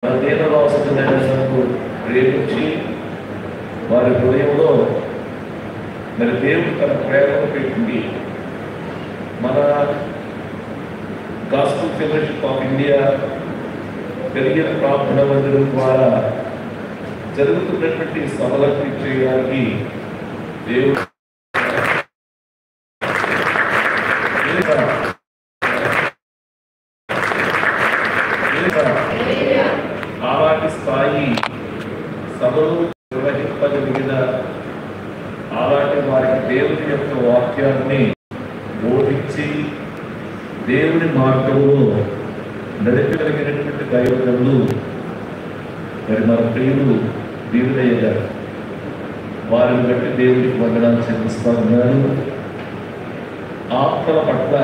దీనవాసులకు ప్రేమించి వారి హృదయంలో మరి దేవుడు తన ప్రేమను పెట్టింది. మన గాస్పుల్ ఫెలోషిప్ ఆఫ్ ఇండియా పెరిగిన ప్రార్థన మందిరం ద్వారా జరుగుతున్నటువంటి సభలకు చేయడానికి దేవుడు అలాంటి స్థాయి సభలు నిర్వహింపగలిగిన అలాంటి వారికి దేవుని యొక్క వాక్యాన్ని బోధించి దేవుని మార్గంలో నడిపగలిగినటువంటి దైవజనులు మరి మన ప్రియులు దేవుడయ్య గారు. వారిని బట్టి దేవుడికి వందనాలు చెల్లిస్తూ ఉన్నారు. ఆత్మల పట్ల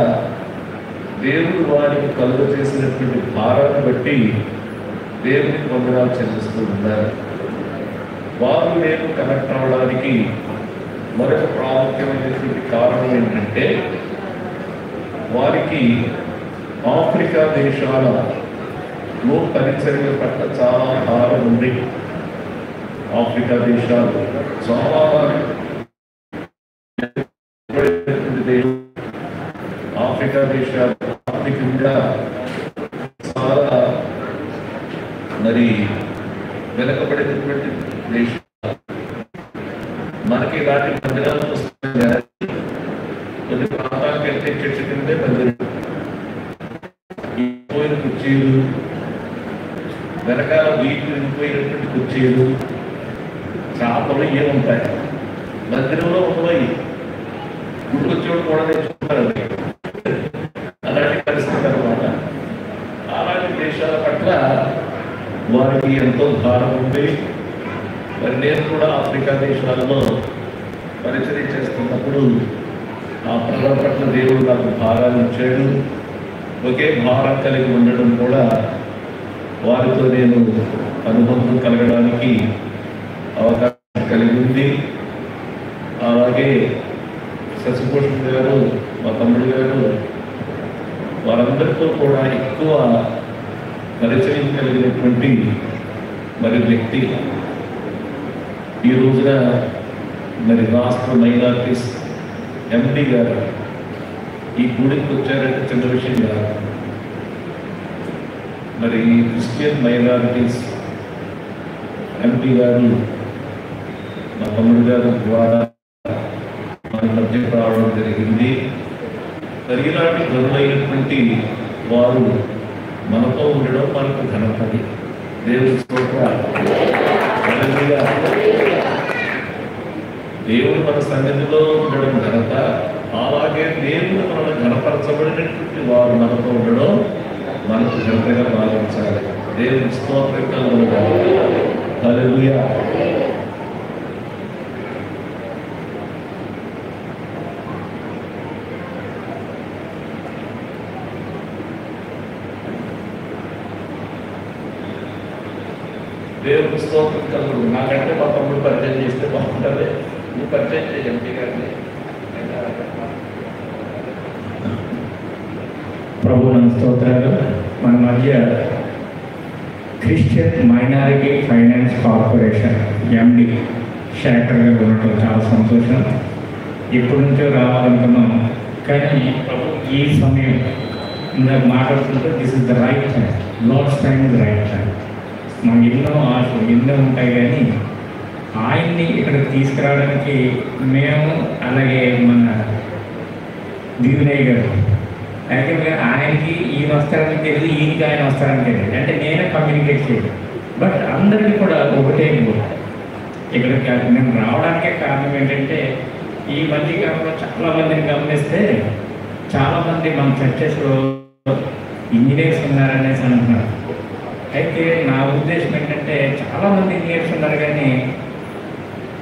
దేవుడు వారికి కలుగ చేసినటువంటి భారాన్ని బట్టి దేవునికి వందనాలు చెల్లిస్తూ ఉన్నారు. వారు నేను కనెక్ట్ అవ్వడానికి మరొక ప్రాముఖ్యమైనటువంటి కారణం ఏంటంటే వారికి ఆఫ్రికా దేశాలలో పరిచర్య పట్ల చాలా భారం ఉంది. ఆఫ్రికా దేశాలు చాలా ఆఫ్రికా దేశాలు ఆర్థికంగా చాలా మరి వెనకబడినటువంటి దేశం. మనకి ఇలాంటి మందిరాలు కొన్ని ప్రాంతాలకు వెళ్తే చెట్టు కిందే మందిరం, పోయిన కుర్చీలు, వెనకాల వీటి విరిగిపోయినటువంటి కుర్చీలు, చేపలు ఏముంటాయి మందిరంలో ఉన్నాయి. గుడికొచ్చేవాడు కూడా తెచ్చుకుంటారు. అలాంటి పరిస్థితి అన్నమాట. అలాంటి దేశాల పట్ల వారికి ఎంతో భారం ఉంది. మరి నేను కూడా ఆఫ్రికా దేశాలలో పరిచయం చేస్తున్నప్పుడు ఆ ప్రజల పట్ల దేవుడు నాకు భారాన్ని ఇచ్చాడు. ఒకే భారం కలిగి ఉండడం కూడా వారితో నేను అనుబంధం కలగడానికి అవకాశం కలిగి ఉంది. అలాగే శశిభూషణ్ గారు, మా తమ్ముడు గారు, వారందరితో కూడా ఎక్కువ పరిచయం కలిగినటువంటి మరి వ్యక్తి. ఈ రోజున మరి రాష్ట్ర మైనారిటీస్ ఎంపీ గారు ఈ గుడికి వచ్చారంటే చిన్న విషయం కాదు. మరి క్రిస్టియన్ మైనారిటీస్ ఎంపీ గారు మా తమ్ముడు గారు ద్వారా మన మధ్యకు రావడం జరిగింది. మరి ఇలాంటి గనులైనటువంటి వారు మనతో ఉండడం మనకు ఘనతది. దేవుని దేవుడు మన సన్నిధిలో ఉండడం ఘనత. అలాగే దేవుడు మనల్ని ఘనపరచబడినటువంటి వారు మనతో ఉండడం మనకు ఘనతగా భావించాలి. దేవుని స్తోత్రం. హల్లెలూయా. దేవుని స్తోత్రం కలుగు. నాకంటే మా తమ్ముడు పరిచయం చేస్తే బాగుంటుంది. నువ్వు పరిచయం చేయ ఎంపీ గారిని. ప్రభువుని స్తోత్రాలు. మన మధ్య Christian minority finance corporation MD Shekhar గారు ఉండటం చాలా సంతోషం. ఇప్పటి నుంచో రావాలనుకున్నాం, కానీ ఈ సమయం ఇందాక మాట్లాడుతుంటే this is the right time. Lord's time is right time. మాకు ఎన్నో ఆశలు ఎన్నో ఉంటాయి, కానీ ఆయన్ని ఇక్కడికి తీసుకురావడానికి మేము, అలాగే మన దీవెనయ్య గారు, యాక్చువల్గా ఆయనకి ఈయన వస్తారని తెలియదు, ఈయనకి ఆయన వస్తారని తెలియదు. అంటే నేనే కమ్యూనికేట్ చేయలేదు. బట్ అందరికీ కూడా ఒకటే ఇక్కడికి మేము రావడానికే కారణం ఏంటంటే ఈ మధ్యకాలంలో చాలామందిని గమనిస్తే చాలామంది మన చర్చెస్లో ఇంజనీర్స్ ఉన్నారనేసి అంటున్నారు. అయితే నా ఉద్దేశం ఏంటంటే చాలామంది ఇంజనీర్స్ ఉన్నారు, కానీ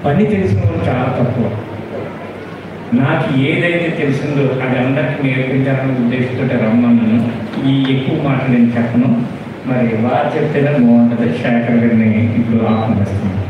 పని తెలిసిన వాళ్ళు చాలా తక్కువ. నాకు ఏదైతే తెలిసిందో అది అందరికీ నేర్పించాలని ఉద్దేశంతో రమ్మన్నాను. ఈ ఎక్కువ మాటలు నేను చెప్పను, మరి వారు చెప్తేనే బాగుంటుంది. శేఖర్ గారిని ఇప్పుడు ఆహ్వానిస్తున్నాను.